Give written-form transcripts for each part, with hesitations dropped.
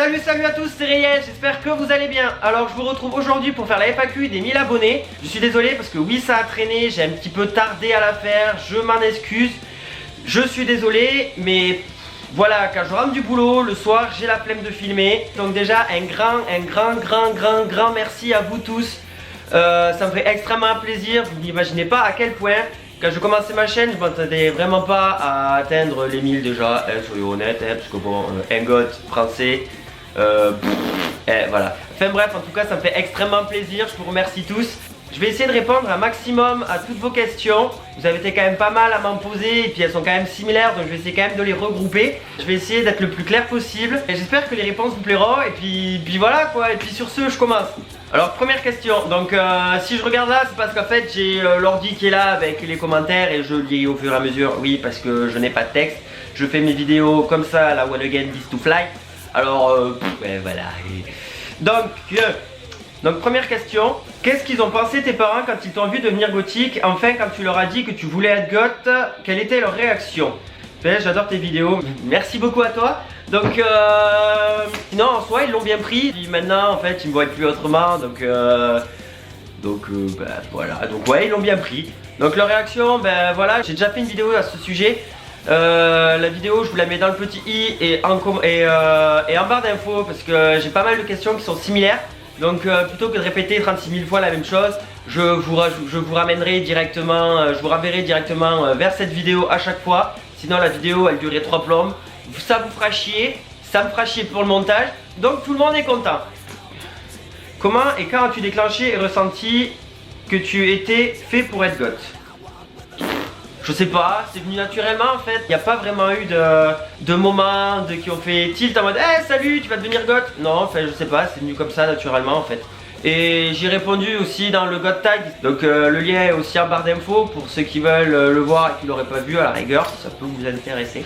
Salut à tous, c'est Réel, j'espère que vous allez bien. Alors je vous retrouve aujourd'hui pour faire la FAQ des 1000 abonnés. Je suis désolé parce que oui, ça a traîné, j'ai un petit peu tardé à la faire, je m'en excuse. Je suis désolé, mais voilà, quand je rentre du boulot le soir, j'ai la flemme de filmer. Donc déjà un grand merci à vous tous. Ça me fait extrêmement plaisir, vous n'imaginez pas à quel point. Quand je commençais ma chaîne, je m'attendais vraiment pas à atteindre les 1000 déjà, soyons honnêtes, parce que bon, un goth français, voilà. Enfin bref, en tout cas, ça me fait extrêmement plaisir, je vous remercie tous. Je vais essayer de répondre un maximum à toutes vos questions. Vous avez été quand même pas mal à m'en poser, et puis elles sont quand même similaires, donc je vais essayer quand même de les regrouper. Je vais essayer d'être le plus clair possible, et j'espère que les réponses vous plairont, et puis voilà quoi, et puis sur ce, je commence. Alors première question, donc si je regarde là, c'est parce qu'en fait j'ai l'ordi qui est là avec les commentaires et je lis au fur et à mesure, oui parce que je n'ai pas de texte. Je fais mes vidéos comme ça, la One Again This to Fly. Alors voilà. Donc première question, qu'est-ce qu'ils ont pensé tes parents quand ils t'ont vu devenir gothique? Enfin quand tu leur as dit que tu voulais être goth, quelle était leur réaction? J'adore tes vidéos, merci beaucoup à toi. Donc sinon en soi ils l'ont bien pris. Puis maintenant en fait ils me voient plus autrement. Donc voilà. Donc ouais, ils l'ont bien pris. Donc leur réaction, voilà, j'ai déjà fait une vidéo à ce sujet. La vidéo je vous la mets dans le petit i et en barre d'infos parce que j'ai pas mal de questions qui sont similaires. Donc plutôt que de répéter 36 000 fois la même chose, je vous ramènerai directement, je vous renverrai directement vers cette vidéo à chaque fois. Sinon la vidéo elle durerait 3 plombes. Ça vous fera chier, ça me fera chier pour le montage. Donc tout le monde est content. Comment et quand as-tu déclenché et ressenti que tu étais fait pour être goth? Je sais pas, c'est venu naturellement en fait. Il n'y a pas vraiment eu de moments qui ont fait tilt en mode hey, salut, tu vas devenir goth. Non, enfin je sais pas, c'est venu comme ça naturellement en fait. Et j'ai répondu aussi dans le goth tag. Donc le lien est aussi en barre d'infos pour ceux qui veulent le voir et qui l'auraient pas vu à la rigueur, si ça peut vous intéresser.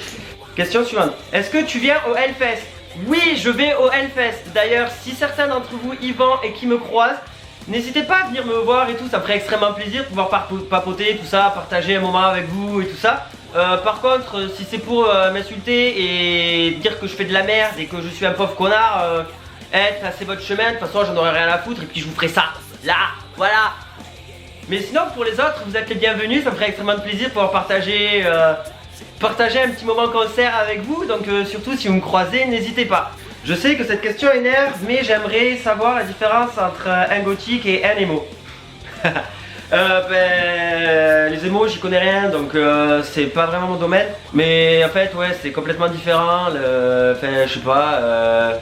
Question suivante. Est-ce que tu viens au Hellfest? Oui, je vais au Hellfest. D'ailleurs, si certains d'entre vous y vont et qui me croisent, n'hésitez pas à venir me voir et tout, ça me ferait extrêmement plaisir de pouvoir papoter, tout ça, partager un moment avec vous et tout ça. Par contre, si c'est pour m'insulter et dire que je fais de la merde et que je suis un pauvre connard, tracez votre chemin, de toute façon j'en aurai rien à foutre et puis je vous ferai ça, là, voilà. Mais sinon pour les autres, vous êtes les bienvenus, ça me ferait extrêmement plaisir de pouvoir partager un petit moment concert avec vous, donc surtout si vous me croisez, n'hésitez pas. Je sais que cette question énerve, mais j'aimerais savoir la différence entre un gothique et un émo. Les émos j'y connais rien, donc c'est pas vraiment mon domaine. Mais en fait ouais, c'est complètement différent, je sais pas,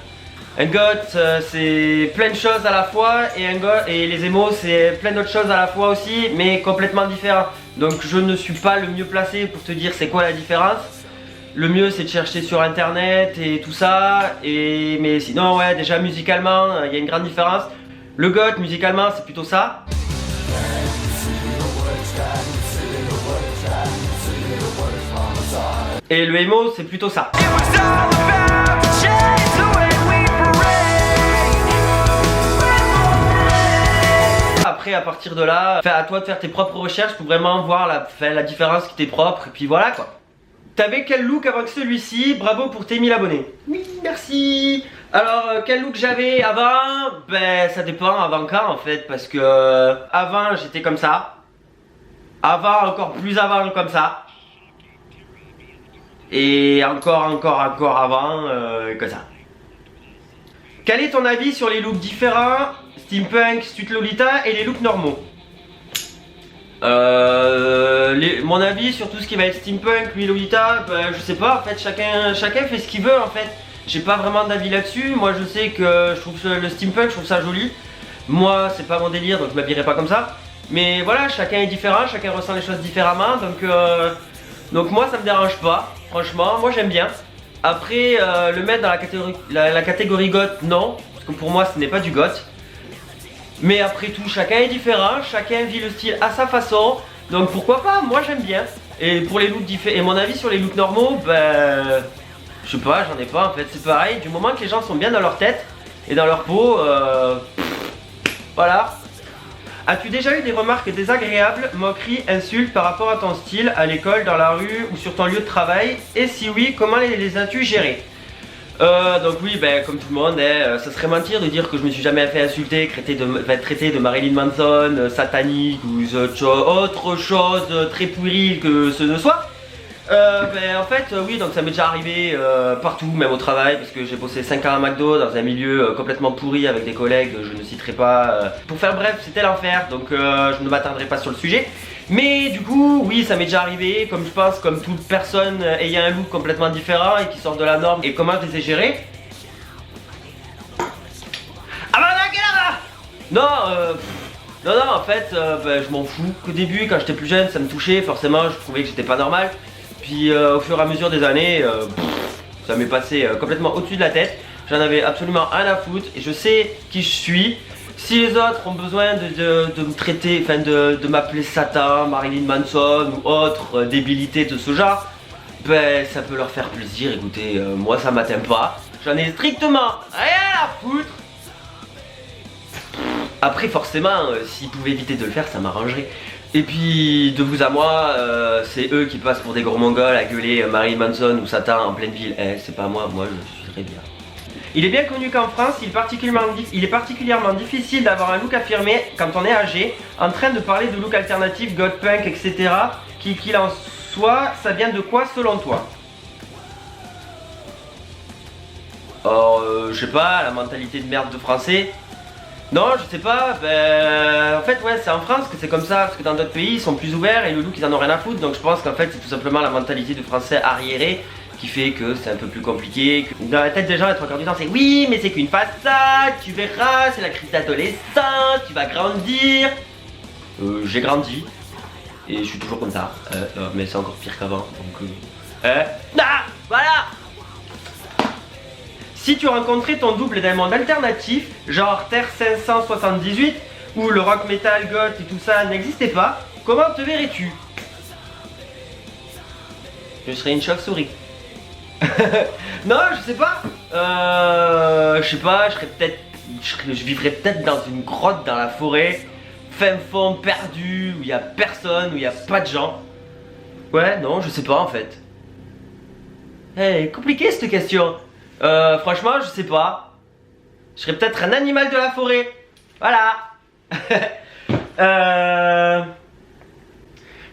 un goth c'est plein de choses à la fois et les émos c'est plein d'autres choses à la fois aussi, mais complètement différents. Donc je ne suis pas le mieux placé pour te dire c'est quoi la différence. Le mieux c'est de chercher sur internet et tout ça, mais sinon ouais, déjà musicalement il y a une grande différence. Le goth musicalement c'est plutôt ça. Et le emo c'est plutôt ça. Après à partir de là, à toi de faire tes propres recherches pour vraiment voir la différence qui t'est propre et puis voilà quoi. T'avais quel look avant que celui-ci? Bravo pour tes 1000 abonnés. Oui, merci. Alors, quel look j'avais avant? Ça dépend avant quand en fait, parce que avant j'étais comme ça. Avant, encore plus avant comme ça. Et encore avant comme ça. Quel est ton avis sur les looks différents, steampunk, street lolita et les looks normaux? Mon avis sur tout ce qui va être steampunk, lui lolita, je sais pas en fait, chacun fait ce qu'il veut en fait. J'ai pas vraiment d'avis là-dessus. Moi je sais que je trouve le steampunk, je trouve ça joli. Moi c'est pas mon délire donc je m'habillerai pas comme ça. Mais voilà, chacun est différent, chacun ressent les choses différemment. Donc moi ça me dérange pas, franchement, moi j'aime bien. Après le mettre dans la catégorie goth, non, parce que pour moi ce n'est pas du goth. Mais après tout, chacun est différent, chacun vit le style à sa façon. Donc pourquoi pas, moi j'aime bien. Et pour les looks différents, et mon avis sur les looks normaux, je sais pas, j'en ai pas en fait, c'est pareil. Du moment que les gens sont bien dans leur tête et dans leur peau, voilà. As-tu déjà eu des remarques désagréables, moqueries, insultes par rapport à ton style, à l'école, dans la rue ou sur ton lieu de travail? Et si oui, comment les as-tu gérées? Donc oui, ben, comme tout le monde, ça serait mentir de dire que je me suis jamais fait insulter, traité de Marilyn Manson, satanique ou autre chose très puéril que ce ne soit. Ben, en fait, oui, donc ça m'est déjà arrivé partout, même au travail, parce que j'ai bossé 5 ans à McDo dans un milieu complètement pourri avec des collègues, je ne citerai pas. Pour faire bref, c'était l'enfer, donc je ne m'attarderai pas sur le sujet. Mais du coup, oui, ça m'est déjà arrivé, comme je pense, comme toute personne ayant un look complètement différent et qui sort de la norme. Et comment je les ai gérés? Ah bah non, non, en fait, ben, je m'en fous. Qu'au début, quand j'étais plus jeune, ça me touchait, forcément, je trouvais que j'étais pas normal. Puis au fur et à mesure des années, ça m'est passé complètement au-dessus de la tête. J'en avais absolument rien à foutre et je sais qui je suis. Si les autres ont besoin de me traiter, enfin de m'appeler Satan, Marilyn Manson ou autre débilité de ce genre, ben ça peut leur faire plaisir. Écoutez, moi ça m'atteint pas. J'en ai strictement rien à foutre. Après forcément, s'ils pouvaient éviter de le faire, ça m'arrangerait. Et puis de vous à moi, c'est eux qui passent pour des gros mongols à gueuler Marilyn Manson ou Satan en pleine ville. C'est pas moi, moi je suis très bien. Il est bien connu qu'en France, il est particulièrement difficile d'avoir un look affirmé quand on est âgé, en train de parler de look alternatif, god punk, etc. Qu'il en soit, ça vient de quoi selon toi? Alors, je sais pas, la mentalité de merde de français. Non, je sais pas, ben, en fait ouais c'est en France que c'est comme ça, parce que dans d'autres pays ils sont plus ouverts et le look ils en ont rien à foutre, donc je pense qu'en fait c'est tout simplement la mentalité de français arriéré qui fait que c'est un peu plus compliqué. Dans la tête des gens, la 3/4 du temps c'est oui mais c'est qu'une façade, tu verras, c'est la crise d'adolescence, tu vas grandir. J'ai grandi et je suis toujours comme ça, mais c'est encore pire qu'avant, donc voilà. Si tu rencontrais ton double d'un monde alternatif, genre Terre 578, où le rock metal, goth et tout ça n'existait pas, comment te verrais-tu? Je serais une chauve-souris. Non, je sais pas. Je sais pas, je vivrais peut-être dans une grotte dans la forêt, fin fond, perdu, où il y a personne, où il y a pas de gens. Ouais, non, je sais pas en fait. Hey, compliqué cette question. Franchement, je sais pas. Je serais peut-être un animal de la forêt. Voilà.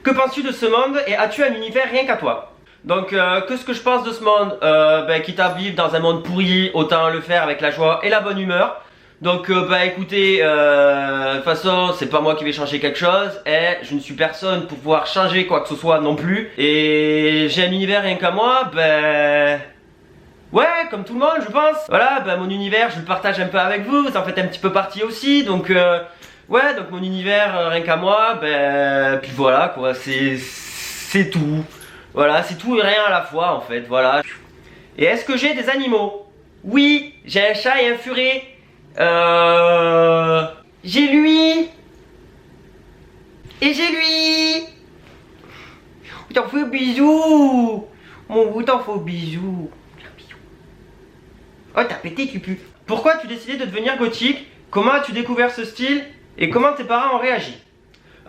Que penses-tu de ce monde et as-tu un univers rien qu'à toi? Donc, qu'est-ce que je pense de ce monde? Ben, quitte à vivre dans un monde pourri, autant le faire avec la joie et la bonne humeur. Donc, bah écoutez, de toute façon, c'est pas moi qui vais changer quelque chose. Et je ne suis personne pour pouvoir changer quoi que ce soit non plus. Et j'ai un univers rien qu'à moi, ben... Ouais, comme tout le monde, je pense. Voilà, ben mon univers, je le partage un peu avec vous. Vous en faites un petit peu partie aussi. Donc, ouais, donc mon univers, rien qu'à moi, ben... Puis voilà, quoi, c'est tout. Voilà, c'est tout et rien à la fois, en fait, voilà. Et est-ce que j'ai des animaux? Oui, j'ai un chat et un furet. J'ai lui. Et j'ai lui. On t'en fait bisous. Mon bout t'en fait bisous. Oh, t'as pété, tu pues. Pourquoi as-tu décidé de devenir gothique? Comment as-tu découvert ce style? Et comment tes parents ont réagi?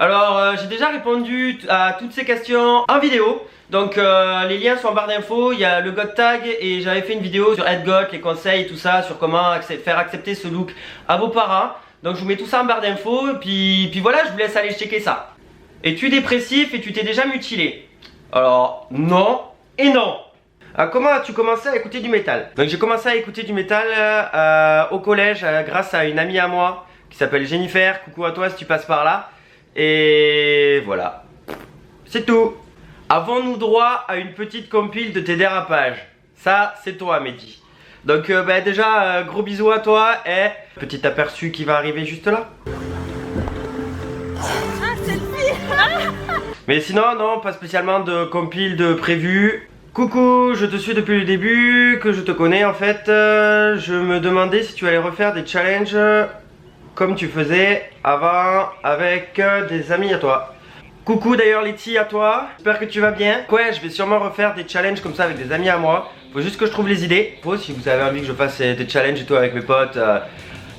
Alors, j'ai déjà répondu à toutes ces questions en vidéo. Donc, les liens sont en barre d'infos. Il y a le God Tag et j'avais fait une vidéo sur être goth, les conseils, tout ça, sur comment faire accepter ce look à vos parents. Donc, je vous mets tout ça en barre d'infos. Puis voilà, je vous laisse aller checker ça. Es-tu dépressif et tu t'es déjà mutilé? Alors, non et non. Alors, comment as-tu commencé à écouter du métal? Donc j'ai commencé à écouter du métal au collège grâce à une amie à moi qui s'appelle Jennifer. Coucou à toi si tu passes par là. Et voilà. C'est tout. Avons-nous droit à une petite compile de tes dérapages? Ça c'est toi Mehdi. Donc bah, déjà gros bisous à toi et petit aperçu qui va arriver juste là. Mais sinon non, pas spécialement de compile de prévu. Coucou, je te suis depuis le début, que je te connais en fait. Je me demandais si tu allais refaire des challenges comme tu faisais avant avec des amis à toi. Coucou d'ailleurs Letty à toi, j'espère que tu vas bien. Ouais, je vais sûrement refaire des challenges comme ça avec des amis à moi. Faut juste que je trouve les idées. Si vous avez envie que je fasse des challenges et tout avec mes potes,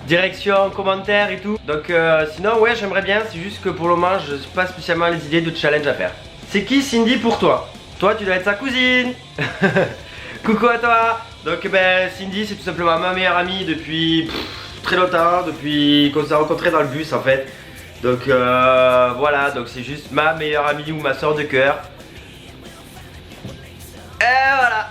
direction, commentaires et tout. Donc sinon ouais j'aimerais bien, c'est juste que pour le moment je n'ai pas spécialement les idées de challenge à faire. C'est qui Cindy pour toi? Toi tu dois être sa cousine. Coucou à toi. Donc ben Cindy c'est tout simplement ma meilleure amie depuis très longtemps, depuis qu'on s'est rencontrés dans le bus en fait. Donc voilà, donc c'est juste ma meilleure amie ou ma soeur de cœur. Et voilà.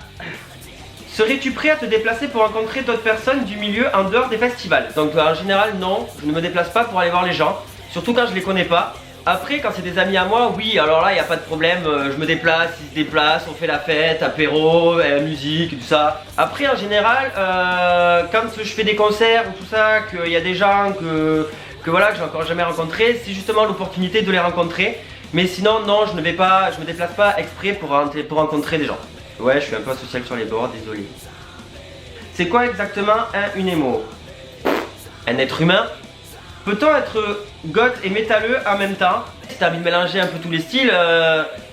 Serais-tu prêt à te déplacer pour rencontrer d'autres personnes du milieu en dehors des festivals? Donc en général non, je ne me déplace pas pour aller voir les gens, surtout quand je les connais pas. Après quand c'est des amis à moi, oui, alors là il n'y a pas de problème, je me déplace, ils se déplacent, on fait la fête, apéro, musique, tout ça. Après en général, quand je fais des concerts ou tout ça, qu'il y a des gens que voilà, que j'ai encore jamais rencontrés, c'est justement l'opportunité de les rencontrer. Mais sinon non, je ne me déplace pas exprès pour rencontrer des gens. Ouais, je suis un peu asocial sur les bords, désolé. C'est quoi exactement une émo? Un être humain? Peut-on être goth et métalleux en même temps? Si t'as envie de mélanger un peu tous les styles,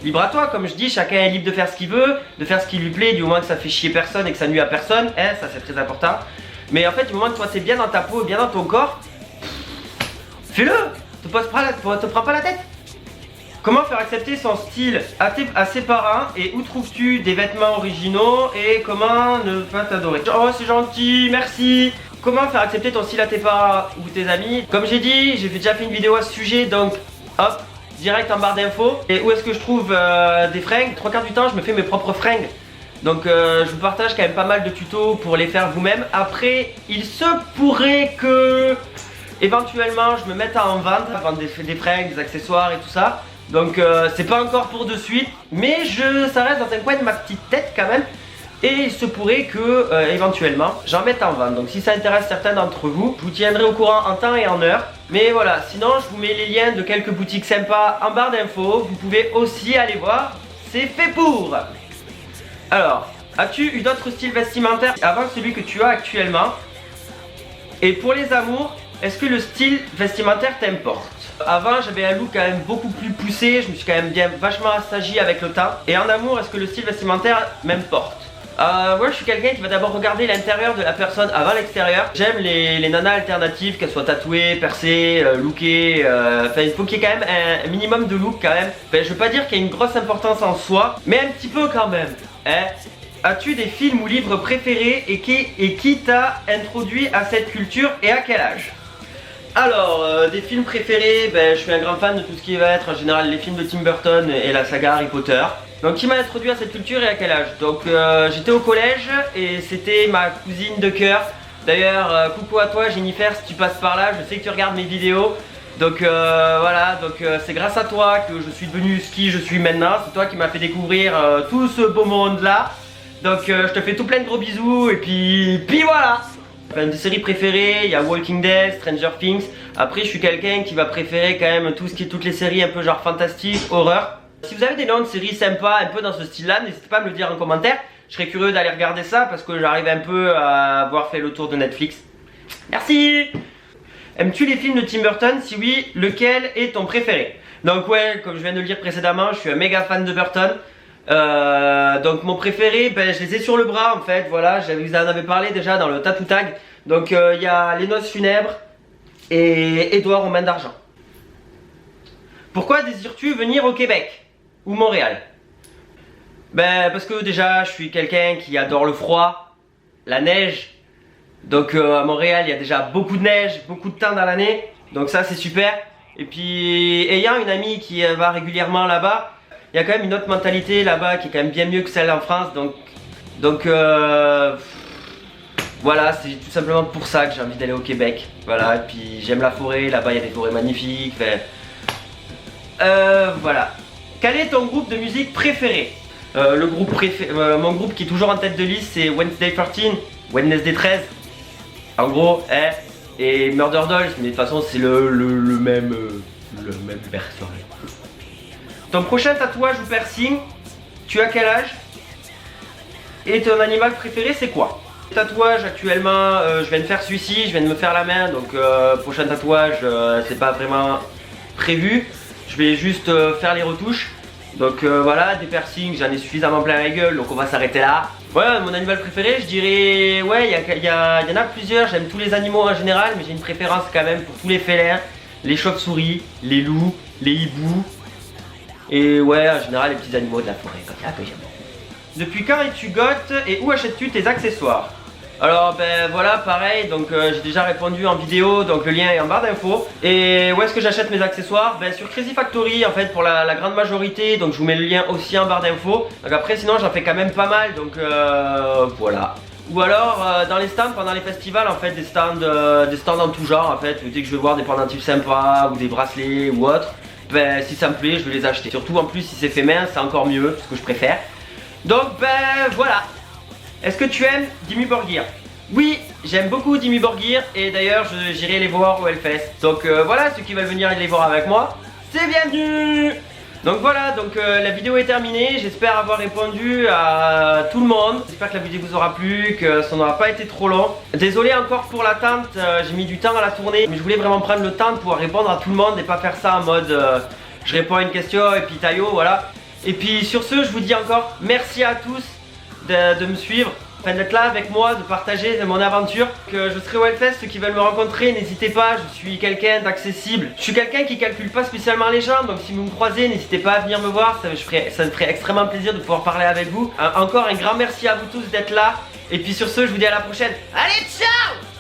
libre à toi, comme je dis, chacun est libre de faire ce qu'il veut, de faire ce qui lui plaît, du moment que ça fait chier personne et que ça nuit à personne, ça c'est très important. Mais en fait, du moment que toi t'es bien dans ta peau, bien dans ton corps, fais-le! Te prends pas la tête! Comment faire accepter son style à ses parents et où trouves-tu des vêtements originaux et comment ne pas t'adorer? Oh c'est gentil, merci! Comment faire accepter ton style à tes parents ou tes amis? Comme j'ai dit, j'ai déjà fait une vidéo à ce sujet, donc hop, direct en barre d'infos. Et où est-ce que je trouve des fringues? 3/4 du temps je me fais mes propres fringues. Donc je vous partage quand même pas mal de tutos pour les faire vous-même. Après, il se pourrait que éventuellement je me mette à en vendre des fringues, des accessoires et tout ça. Donc c'est pas encore pour de suite, mais ça reste dans un coin de ma petite tête quand même. Et il se pourrait que éventuellement j'en mette en vente. Donc si ça intéresse certains d'entre vous, je vous tiendrai au courant en temps et en heure. Mais voilà, sinon je vous mets les liens de quelques boutiques sympas en barre d'infos. Vous pouvez aussi aller voir, c'est fait pour. Alors, as-tu eu d'autres styles vestimentaires avant celui que tu as actuellement? Et pour les amours, est-ce que le style vestimentaire t'importe? Avant j'avais un look quand même beaucoup plus poussé, je me suis quand même vachement assagi avec le temps. Et en amour, est-ce que le style vestimentaire m'importe? Moi je suis quelqu'un qui va d'abord regarder l'intérieur de la personne avant l'extérieur. J'aime les nanas alternatives, qu'elles soient tatouées, percées, lookées. Enfin il faut qu'il y ait quand même un minimum de look quand même. Enfin, je veux pas dire qu'il y a une grosse importance en soi, mais un petit peu quand même. As-tu des films ou livres préférés et qui t'a introduit à cette culture et à quel âge? Alors, des films préférés, je suis un grand fan de tout ce qui va être en général les films de Tim Burton et la saga Harry Potter. Donc qui m'a introduit à cette culture et à quel âge? Donc j'étais au collège et c'était ma cousine de cœur. D'ailleurs, coucou à toi Jennifer si tu passes par là, je sais que tu regardes mes vidéos. Donc voilà, c'est grâce à toi que je suis devenu ce qui je suis maintenant. C'est toi qui m'as fait découvrir tout ce beau monde là. Donc je te fais tout plein de gros bisous et puis voilà. Enfin, des séries préférées, il y a Walking Dead, Stranger Things. Après je suis quelqu'un qui va préférer quand même toutes les séries un peu genre fantastique, horreur. Si vous avez des noms de séries sympas un peu dans ce style là, n'hésitez pas à me le dire en commentaire. Je serais curieux d'aller regarder ça parce que j'arrive un peu à avoir fait le tour de Netflix. Merci. Aimes-tu les films de Tim Burton? Si oui, lequel est ton préféré? Donc ouais, comme je viens de le dire précédemment, je suis un méga fan de Burton. Donc mon préféré, je les ai sur le bras en fait, voilà, je vous en avais parlé déjà dans le tattoo tag. Donc il y a Les Noces Funèbres et Édouard aux Mains d'Argent. Pourquoi désires-tu venir au Québec ou Montréal? Parce que déjà je suis quelqu'un qui adore le froid, la neige. Donc à Montréal il y a déjà beaucoup de neige, beaucoup de temps dans l'année. Donc ça c'est super. Et puis ayant une amie qui va régulièrement là-bas, il y a quand même une autre mentalité là-bas qui est quand même bien mieux que celle en France. Donc voilà, c'est tout simplement pour ça que j'ai envie d'aller au Québec. Voilà, et puis j'aime la forêt, là-bas il y a des forêts magnifiques. Voilà. Quel est ton groupe de musique préféré? Mon groupe qui est toujours en tête de liste c'est Wednesday 13. En gros, et Murder Dolls, mais de toute façon c'est le même personne. Ton prochain tatouage ou piercing, tu as quel âge? Et ton animal préféré c'est quoi? Tatouage actuellement, je viens de faire celui-ci, je viens de me faire la main, donc prochain tatouage c'est pas vraiment prévu. Je vais juste faire les retouches. Donc voilà, des piercings, j'en ai suffisamment plein la gueule, donc on va s'arrêter là. Ouais, mon animal préféré, je dirais, ouais, il y en a plusieurs, j'aime tous les animaux en général, mais j'ai une préférence quand même pour tous les félins, les chauves-souris, les loups, les hiboux, et ouais, en général les petits animaux de la forêt, comme ça, que j'aime. Depuis quand es-tu goth et où achètes-tu tes accessoires? Alors ben voilà, pareil, donc j'ai déjà répondu en vidéo, donc le lien est en barre d'infos. Et où est-ce que j'achète mes accessoires? Ben sur Crazy Factory en fait pour la grande majorité, donc je vous mets le lien aussi en barre d'infos. Donc après sinon j'en fais quand même pas mal, donc voilà. Ou alors dans les stands pendant les festivals en fait, des stands en tout genre en fait. Dès que je vais voir des pendentifs sympas ou des bracelets ou autre, ben si ça me plaît je vais les acheter. Surtout en plus si c'est fait main c'est encore mieux, ce que je préfère. Donc ben voilà. Est-ce que tu aimes Dimmu Borgir? Oui, j'aime beaucoup Dimmu Borgir et d'ailleurs j'irai les voir au Hellfest. Donc voilà, ceux qui veulent venir les voir avec moi, c'est bienvenu. Donc voilà, donc la vidéo est terminée, j'espère avoir répondu à tout le monde. J'espère que la vidéo vous aura plu, que ça n'aura pas été trop long. Désolé encore pour l'attente, j'ai mis du temps à la tourner, mais je voulais vraiment prendre le temps de pouvoir répondre à tout le monde et pas faire ça en mode je réponds à une question et puis taillot, voilà. Et puis sur ce, je vous dis encore merci à tous de me suivre, d'être là avec moi, de partager mon aventure. Que je serai au Hellfest, ceux qui veulent me rencontrer, n'hésitez pas, je suis quelqu'un d'accessible. Je suis quelqu'un qui calcule pas spécialement les gens, donc si vous me croisez, n'hésitez pas à venir me voir, ça me ferait extrêmement plaisir de pouvoir parler avec vous. Encore un grand merci à vous tous d'être là, et puis sur ce, je vous dis à la prochaine. Allez, ciao!